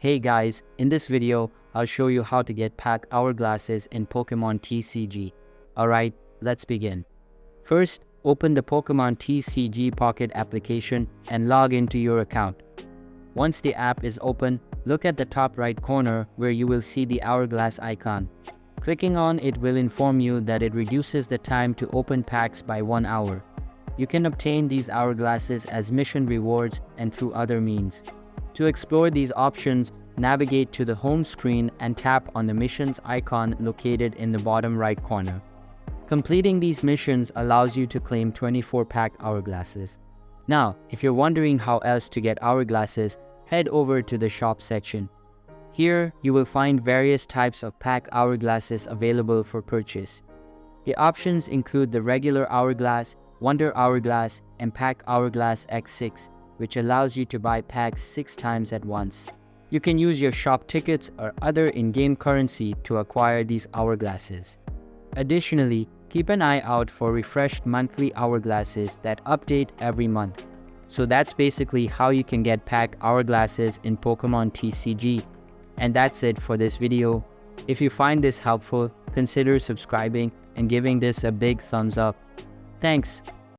Hey guys, in this video, I'll show you how to get Pack Hourglasses in Pokemon TCG. Alright, let's begin. First, open the Pokemon TCG Pocket application and log into your account. Once the app is open, look at the top right corner where you will see the hourglass icon. Clicking on it will inform you that it reduces the time to open packs by 1 hour. You can obtain these hourglasses as mission rewards and through other means. To explore these options, navigate to the home screen and tap on the missions icon located in the bottom right corner. Completing these missions allows you to claim 24 pack hourglasses. Now, if you're wondering how else to get hourglasses, head over to the shop section. Here, you will find various types of pack hourglasses available for purchase. The options include the regular hourglass, Wonder Hourglass, and Pack Hourglass X6, which allows you to buy packs 6 times at once. You can use your shop tickets or other in-game currency to acquire these hourglasses. Additionally, keep an eye out for refreshed monthly hourglasses that update every month. So that's basically how you can get pack hourglasses in Pokemon TCG. And that's it for this video. If you find this helpful, consider subscribing and giving this a big thumbs up. Thanks.